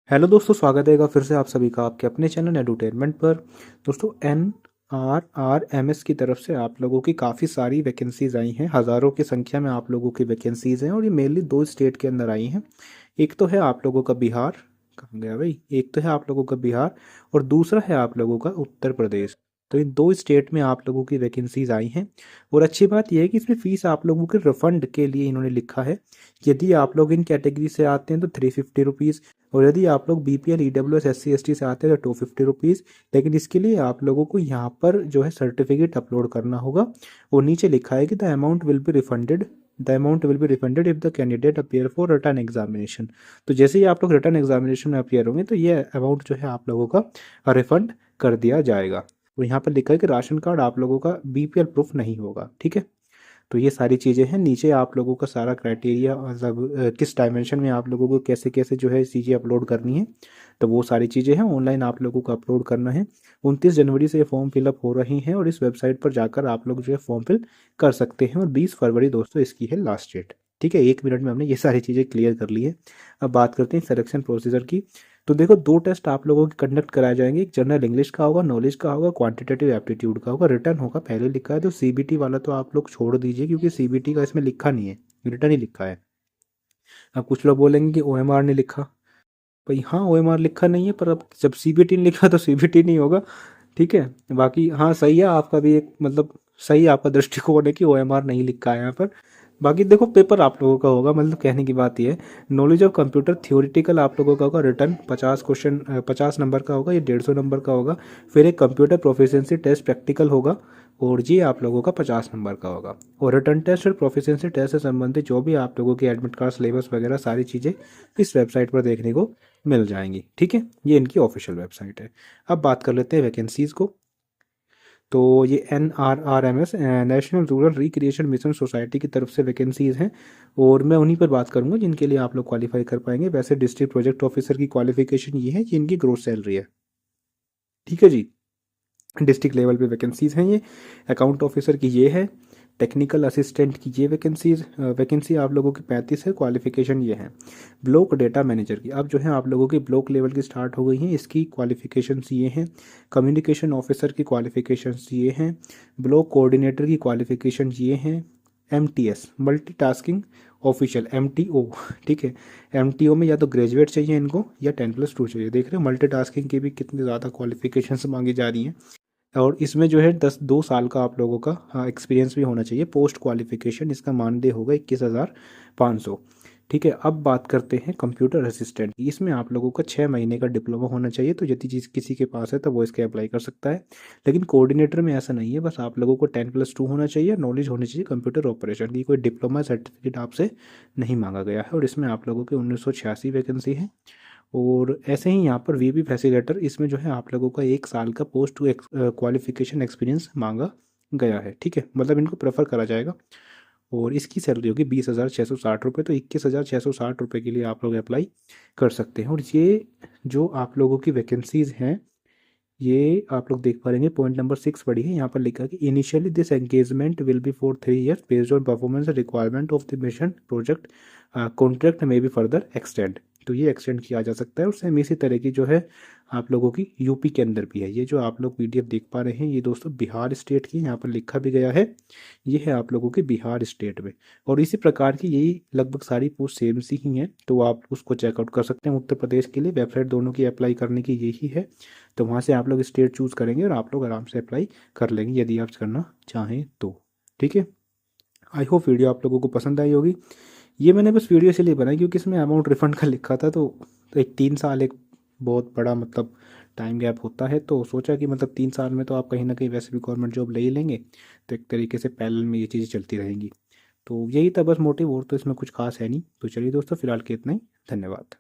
Hello दोस्तों, स्वागत है एक बार फिर से आप सभी का आपके अपने चैनल एडुटेनमेंट पर। दोस्तों, NRRMS की तरफ से आप लोगों की काफ़ी सारी वैकेंसीज आई हैं। हज़ारों की संख्या में आप लोगों की वैकेंसीज हैं और ये मेनली दो स्टेट के अंदर आई हैं। एक तो है आप लोगों का बिहार। कहाँ गया भाई? एक तो है आप लोगों का बिहार और दूसरा है आप लोगों का उत्तर प्रदेश। तो इन दो स्टेट में आप लोगों की वैकेंसीज आई हैं। और अच्छी बात यह है कि इसमें फ़ीस आप लोगों के रिफंड के लिए इन्होंने लिखा है। यदि आप लोग इन कैटेगरी से आते हैं तो 350 रुपीज़, और यदि आप लोग BPL EWS SC ST से आते हैं तो 250 रुपीज़। लेकिन इसके लिए आप लोगों को यहाँ पर जो है सर्टिफिकेट अपलोड करना होगा। और नीचे लिखा है कि the amount will be refunded if the candidate appear for return examination. तो जैसे ही आप लोग रिटर्न एग्जामिनेशन में अपियर होंगे तो ये अमाउंट जो है आप लोगों का रिफंड कर दिया जाएगा। और यहाँ पर लिखा है कि राशन कार्ड आप लोगों का BPL प्रूफ नहीं होगा। ठीक है, तो ये सारी चीज़ें हैं। नीचे आप लोगों का सारा क्राइटेरिया, मतलब किस डायमेंशन में आप लोगों को कैसे कैसे जो है चीज़ें अपलोड करनी है, तो वो सारी चीज़ें हैं। ऑनलाइन आप लोगों को अपलोड करना है। 29 जनवरी से ये फॉर्म फिलअप हो रही हैं और इस वेबसाइट पर जाकर आप लोग जो है फॉर्म फिल कर सकते हैं। और 20 फरवरी दोस्तों इसकी है लास्ट डेट। ठीक है, 1 मिनट में हमने ये सारी चीज़ें क्लियर कर ली है। अब बात करते हैं सिलेक्शन प्रोसीजर की। तो देखो, दो टेस्ट आप लोगों के कंडक्ट कराए जाएंगे। एक जनरल इंग्लिश का होगा, नॉलेज का होगा, क्वांटिटेटिव एप्टीट्यूड का होगा, रिटर्न होगा। पहले लिखा है तो CBT वाला तो आप लोग छोड़ दीजिए, क्योंकि CBT का इसमें लिखा नहीं है, रिटर्न ही लिखा है। अब कुछ लोग बोलेंगे कि OMR ने लिखा। भाई हाँ, OMR लिखा नहीं है, पर अब जब CBT नहीं लिखा तो CBT नहीं होगा। ठीक है, बाकी हाँ सही है आपका भी, एक मतलब सही आपका दृष्टिकोण है कि OMR नहीं लिखा है यहाँ पर। बाकी देखो, पेपर आप लोगों का होगा, मतलब कहने की बात ये है। नॉलेज ऑफ कंप्यूटर थ्योरेटिकल आप लोगों का होगा। रिटर्न 50 क्वेश्चन, 50 नंबर का होगा, ये 150 नंबर का होगा। फिर एक कंप्यूटर प्रोफिशिएंसी टेस्ट प्रैक्टिकल होगा, और ये आप लोगों का 50 नंबर का होगा। और रिटर्न टेस्ट और प्रोफिशिएंसी टेस्ट से संबंधित जो भी आप लोगों की एडमिट कार्ड, सिलेबस वगैरह सारी चीज़ें इस वेबसाइट पर देखने को मिल जाएंगी। ठीक है, ये इनकी ऑफिशियल वेबसाइट है। अब बात कर लेते हैं वैकेंसीज़ को। तो ये NRRMS national rural recreation mission society की तरफ से वैकेंसीज़ हैं। और मैं उन्हीं पर बात करूंगा जिनके लिए आप लोग क्वालिफाई कर पाएंगे। वैसे डिस्ट्रिक्ट प्रोजेक्ट ऑफिसर की क्वालिफिकेशन ये है, ये इनकी ग्रोस सैलरी है। ठीक है जी, डिस्ट्रिक्ट लेवल पे वैकेंसीज़ हैं ये। अकाउंट ऑफिसर की ये है। टेक्निकल असिस्टेंट की ये वैकेंसी आप लोगों की 35 है। क्वालिफिकेशन ये है। ब्लॉक डेटा मैनेजर की अब जो है आप लोगों की ब्लॉक लेवल की स्टार्ट हो गई हैं, इसकी क्वालिफिकेशंस ये हैं। कम्युनिकेशन ऑफिसर की क्वालिफिकेशंस ये हैं। ब्लॉक कोऑर्डिनेटर की क्वालिफिकेशन ये हैं। MTS multitasking official, MTO। ठीक है, MTO में या तो ग्रेजुएट चाहिए इनको या 10+2 चाहिए। देख रहे हो मल्टीटास्किंग की भी कितनी ज़्यादा क्वालिफिकेशंस मांगी जा रही हैं। और इसमें जो है 2 साल का आप लोगों का एक्सपीरियंस भी होना चाहिए। पोस्ट क्वालिफिकेशन इसका मानदेय होगा 21,500। ठीक है, अब बात करते हैं कंप्यूटर असिस्टेंट की। इसमें आप लोगों का 6 महीने का डिप्लोमा होना चाहिए। तो यदि चीज़ किसी के पास है तो वो इसके अप्लाई कर सकता है। लेकिन कोऑर्डिनेटर में ऐसा नहीं है, बस आप लोगों को 10+2 होना चाहिए, नॉलेज होनी चाहिए कंप्यूटर ऑपरेशन की। कोई डिप्लोमा सर्टिफिकेट आपसे नहीं मांगा गया है। और इसमें आप लोगों की 1986 वैकेंसी है। और ऐसे ही यहाँ पर VP फैसिलेटर, इसमें जो है आप लोगों का 1 साल का पोस्ट क्वालिफिकेशन एक्सपीरियंस मांगा गया है। ठीक है, मतलब इनको प्रेफर करा जाएगा। और इसकी सैलरी होगी 20,660 रुपये। तो 21,660 रुपये के लिए आप लोग अप्लाई कर सकते हैं। और ये जो आप लोगों की वैकेंसीज हैं, ये आप लोग देख पा रहे हैं। पॉइंट नंबर 6 पढ़ी है, यहाँ पर लिखा है कि initially this engagement will be for 3 years based on performance requirement of the mission project. Contract में भी फर्दर एक्सटेंड। तो ये एक्सटेंड किया जा सकता है। और सेम इसी तरह की जो है आप लोगों की यूपी के अंदर भी है। ये जो आप लोग PDF देख पा रहे हैं, ये दोस्तों बिहार स्टेट की यहाँ पर लिखा भी गया है। ये है आप लोगों के बिहार स्टेट में। और इसी प्रकार की यही लगभग सारी पोस्ट सेम सी ही हैं, तो आप उसको चेकआउट कर सकते हैं। उत्तर प्रदेश के लिए वेबसाइट दोनों की अप्लाई करने की यही है। तो वहाँ से आप लोग स्टेट चूज़ करेंगे और आप लोग आराम से अप्लाई कर लेंगे यदि आप करना चाहें तो। ठीक है, आई होप वीडियो आप लोगों को पसंद आई होगी। ये मैंने बस वीडियो इसलिए बनाई क्योंकि इसमें अमाउंट रिफंड का लिखा था। तो एक 3 साल एक बहुत बड़ा मतलब टाइम गैप होता है। तो सोचा कि मतलब 3 साल में तो आप कहीं ना कहीं वैसे भी गवर्नमेंट जॉब ले ही लेंगे। तो एक तरीके से पैरेलल में ये चीज़ें चलती रहेंगी। तो यही था बस मोटिव, और तो इसमें कुछ खास है नहीं। तो चलिए दोस्तों, फिलहाल के इतना ही। धन्यवाद।